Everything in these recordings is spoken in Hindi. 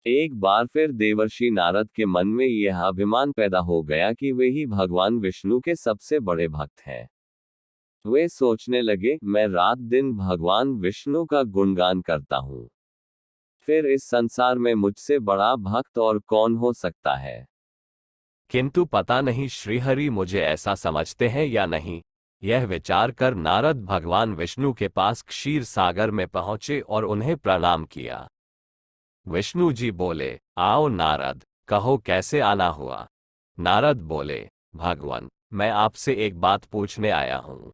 एक बार फिर देवर्षि नारद के मन में यह अभिमान पैदा हो गया कि वे ही भगवान विष्णु के सबसे बड़े भक्त हैं। वे सोचने लगे, मैं रात दिन भगवान विष्णु का गुणगान करता हूँ, फिर इस संसार में मुझसे बड़ा भक्त और कौन हो सकता है। किंतु पता नहीं श्रीहरि मुझे ऐसा समझते हैं या नहीं। यह विचार कर नारद भगवान विष्णु के पास क्षीर सागर में पहुंचे और उन्हें प्रणाम किया। विष्णु जी बोले, आओ नारद, कहो कैसे आना हुआ। नारद बोले, भगवान, मैं आपसे एक बात पूछने आया हूं।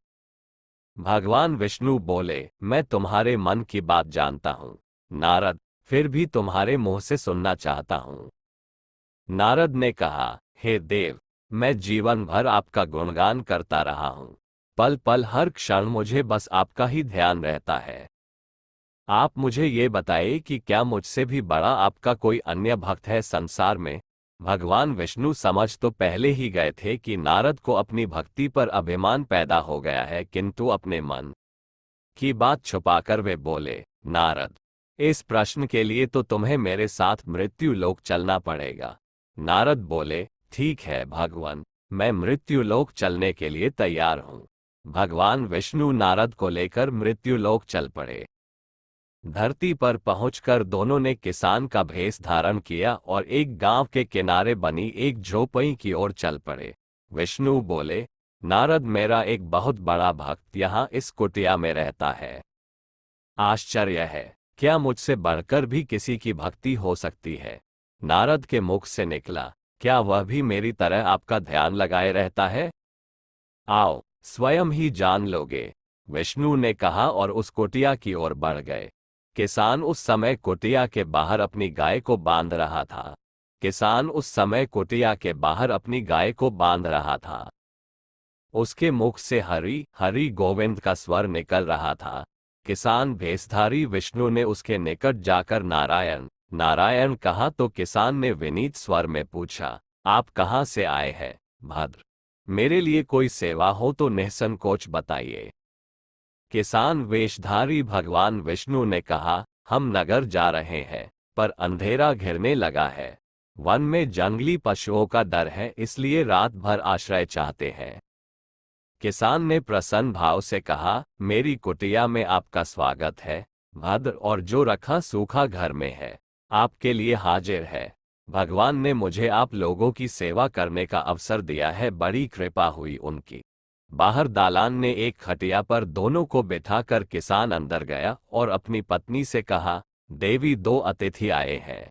भगवान विष्णु बोले, मैं तुम्हारे मन की बात जानता हूं नारद, फिर भी तुम्हारे मुंह से सुनना चाहता हूं। नारद ने कहा, हे देव, मैं जीवन भर आपका गुणगान करता रहा हूं, पल पल हर क्षण मुझे बस आपका ही ध्यान रहता है। आप मुझे ये बताइए कि क्या मुझसे भी बड़ा आपका कोई अन्य भक्त है संसार में। भगवान विष्णु समझ तो पहले ही गए थे कि नारद को अपनी भक्ति पर अभिमान पैदा हो गया है, किंतु अपने मन की बात छुपाकर वे बोले, नारद, इस प्रश्न के लिए तो तुम्हें मेरे साथ मृत्यु लोक चलना पड़ेगा। नारद बोले, ठीक है भगवान, मैं मृत्यु लोक चलने के लिए तैयार हूं। भगवान विष्णु नारद को लेकर मृत्यु लोक चल पड़े। धरती पर पहुंचकर दोनों ने किसान का भेष धारण किया और एक गांव के किनारे बनी एक झोपड़ी की ओर चल पड़े। विष्णु बोले, नारद, मेरा एक बहुत बड़ा भक्त यहाँ इस कुटिया में रहता है। आश्चर्य है, क्या मुझसे बढ़कर भी किसी की भक्ति हो सकती है। नारद के मुख से निकला, क्या वह भी मेरी तरह आपका ध्यान लगाए रहता है। आओ, स्वयं ही जान लोगे, विष्णु ने कहा और उस कुटिया की ओर बढ़ गए। किसान उस समय कुटिया के बाहर अपनी गाय को बांध रहा था। उसके मुख से हरि हरि गोविंद का स्वर निकल रहा था। किसान भेषधारी विष्णु ने उसके निकट जाकर नारायण नारायण कहा तो किसान ने विनीत स्वर में पूछा, आप कहाँ से आए हैं भद्र, मेरे लिए कोई सेवा हो तो निसंकोच बताइए। किसान वेशधारी भगवान विष्णु ने कहा, हम नगर जा रहे हैं, पर अंधेरा घिरने लगा है। वन में जंगली पशुओं का डर है, इसलिए रात भर आश्रय चाहते हैं। किसान ने प्रसन्न भाव से कहा, मेरी कुटिया में आपका स्वागत है भद्र, और जो रखा सूखा घर में है आपके लिए हाजिर है। भगवान ने मुझे आप लोगों की सेवा करने का अवसर दिया है, बड़ी कृपा हुई उनकी। बाहर दालान ने एक खटिया पर दोनों को बिठाकर किसान अंदर गया और अपनी पत्नी से कहा, देवी, दो अतिथि आए हैं।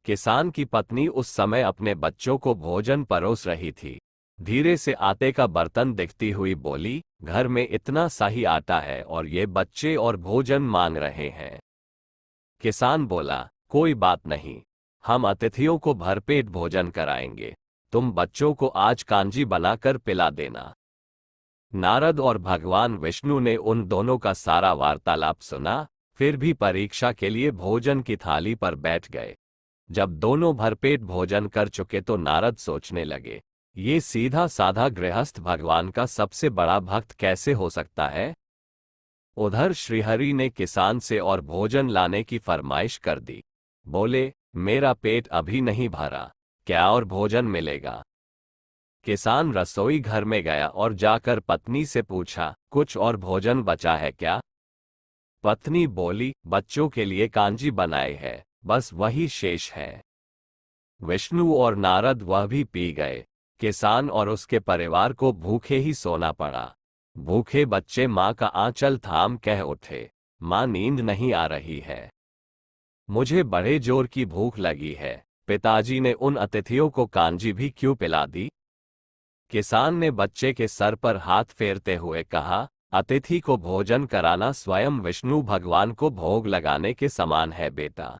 किसान की पत्नी उस समय अपने बच्चों को भोजन परोस रही थी। धीरे से आटे का बर्तन दिखती हुई बोली, घर में इतना सा ही आटा है और ये बच्चे और भोजन मांग रहे हैं। किसान बोला, कोई बात नहीं, हम अतिथियों को भरपेट भोजन कराएंगे, तुम बच्चों को आज कांजी बनाकर पिला देना। नारद और भगवान विष्णु ने उन दोनों का सारा वार्तालाप सुना, फिर भी परीक्षा के लिए भोजन की थाली पर बैठ गए। जब दोनों भरपेट भोजन कर चुके तो नारद सोचने लगे, ये सीधा साधा गृहस्थ भगवान का सबसे बड़ा भक्त कैसे हो सकता है। उधर श्रीहरि ने किसान से और भोजन लाने की फरमाइश कर दी। बोले, मेरा पेट अभी नहीं भरा, क्या और भोजन मिलेगा। किसान रसोई घर में गया और जाकर पत्नी से पूछा, कुछ और भोजन बचा है क्या। पत्नी बोली, बच्चों के लिए कांजी बनाई है, बस वही शेष है। विष्णु और नारद वह भी पी गए। किसान और उसके परिवार को भूखे ही सोना पड़ा। भूखे बच्चे माँ का आंचल थाम कह उठे, माँ, नींद नहीं आ रही है, मुझे बड़े जोर की भूख लगी है, पिताजी ने उन अतिथियों को कांजी भी क्यों पिला दी। किसान ने बच्चे के सर पर हाथ फेरते हुए कहा, अतिथि को भोजन कराना स्वयं विष्णु भगवान को भोग लगाने के समान है बेटा।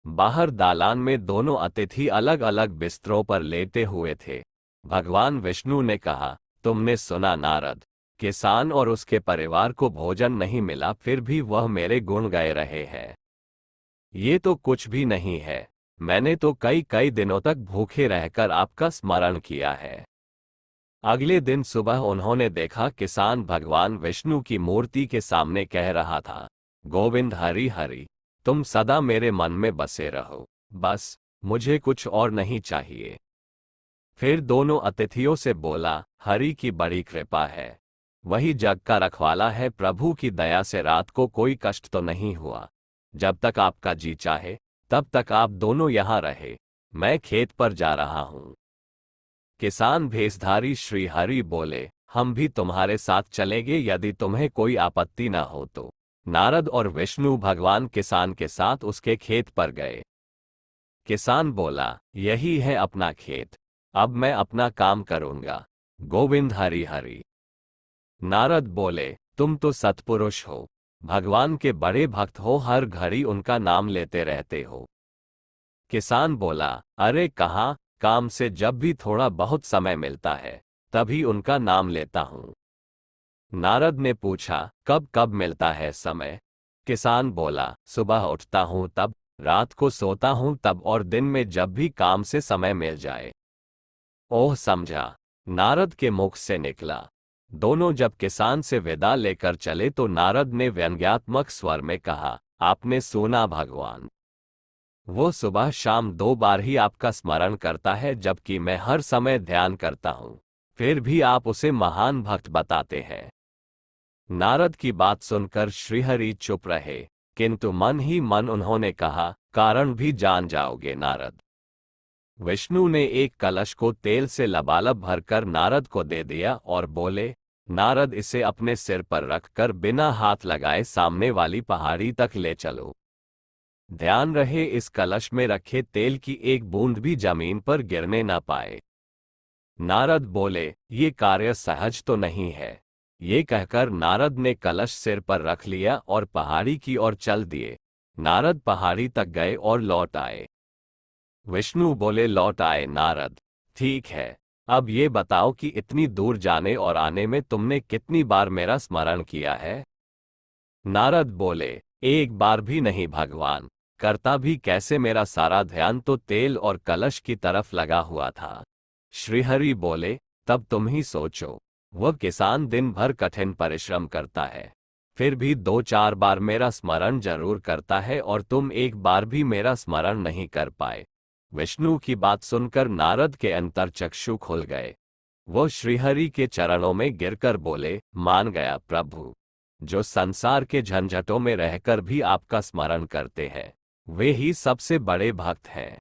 बाहर दालान में दोनों अतिथि अलग अलग बिस्तरों पर लेटे हुए थे। भगवान विष्णु ने कहा, तुमने सुना नारद, किसान और उसके परिवार को भोजन नहीं मिला, फिर भी वह मेरे गुण गाए रहे हैं। ये तो कुछ भी नहीं है, मैंने तो कई कई दिनों तक भूखे रहकर आपका स्मरण किया है। अगले दिन सुबह उन्होंने देखा किसान भगवान विष्णु की मूर्ति के सामने कह रहा था, गोविंद हरि हरि, तुम सदा मेरे मन में बसे रहो, बस मुझे कुछ और नहीं चाहिए। फिर दोनों अतिथियों से बोला, हरि की बड़ी कृपा है, वही जग का रखवाला है, प्रभु की दया से रात को कोई कष्ट तो नहीं हुआ। जब तक आपका जी चाहे तब तक आप दोनों यहाँ रहे, मैं खेत पर जा रहा हूँ। किसान भेषधारी श्री हरि बोले, हम भी तुम्हारे साथ चलेंगे यदि तुम्हें कोई आपत्ति न हो तो। नारद और विष्णु भगवान किसान के साथ उसके खेत पर गए। किसान बोला, यही है अपना खेत, अब मैं अपना काम करूंगा, गोविंद हरि हरि। नारद बोले, तुम तो सत्पुरुष हो, भगवान के बड़े भक्त हो, हर घड़ी उनका नाम लेते रहते हो। किसान बोला, अरे कहाँ, काम से जब भी थोड़ा बहुत समय मिलता है तभी उनका नाम लेता हूँ। नारद ने पूछा, कब कब मिलता है समय? किसान बोला, सुबह उठता हूँ तब, रात को सोता हूँ तब, और दिन में जब भी काम से समय मिल जाए। ओह समझा, नारद के मुख से निकला। दोनों जब किसान से विदा लेकर चले तो नारद ने व्यंग्यात्मक स्वर में कहा, आपने सुना भगवान, वो सुबह शाम 2 बार ही आपका स्मरण करता है, जबकि मैं हर समय ध्यान करता हूँ, फिर भी आप उसे महान भक्त बताते हैं। नारद की बात सुनकर श्रीहरि चुप रहे, किंतु मन ही मन उन्होंने कहा, कारण भी जान जाओगे नारद। विष्णु ने एक कलश को तेल से लबालब भरकर नारद को दे दिया और बोले, नारद इसे अपने सिर पर रखकर बिना हाथ लगाए सामने वाली पहाड़ी तक ले चलो। ध्यान रहे इस कलश में रखे तेल की एक बूंद भी जमीन पर गिरने न पाए। नारद बोले, ये कार्य सहज तो नहीं है। ये कहकर नारद ने कलश सिर पर रख लिया और पहाड़ी की ओर चल दिए। नारद पहाड़ी तक गए और लौट आए। विष्णु बोले, लौट आए नारद, ठीक है, अब ये बताओ कि इतनी दूर जाने और आने में तुमने कितनी बार मेरा स्मरण किया है? नारद बोले, एक बार भी नहीं भगवान, करता भी कैसे, मेरा सारा ध्यान तो तेल और कलश की तरफ लगा हुआ था। श्रीहरि बोले, तब तुम ही सोचो, वह किसान दिन भर कठिन परिश्रम करता है, फिर भी 2-4 बार मेरा स्मरण जरूर करता है, और तुम एक बार भी मेरा स्मरण नहीं कर पाए। विष्णु की बात सुनकर नारद के अंतर्चक्षु खुल गए। वो श्रीहरि के चरणों में गिरकर बोले, मान गया प्रभु, जो संसार के झंझटों में रहकर भी आपका स्मरण करते हैं वे ही सबसे बड़े भक्त हैं।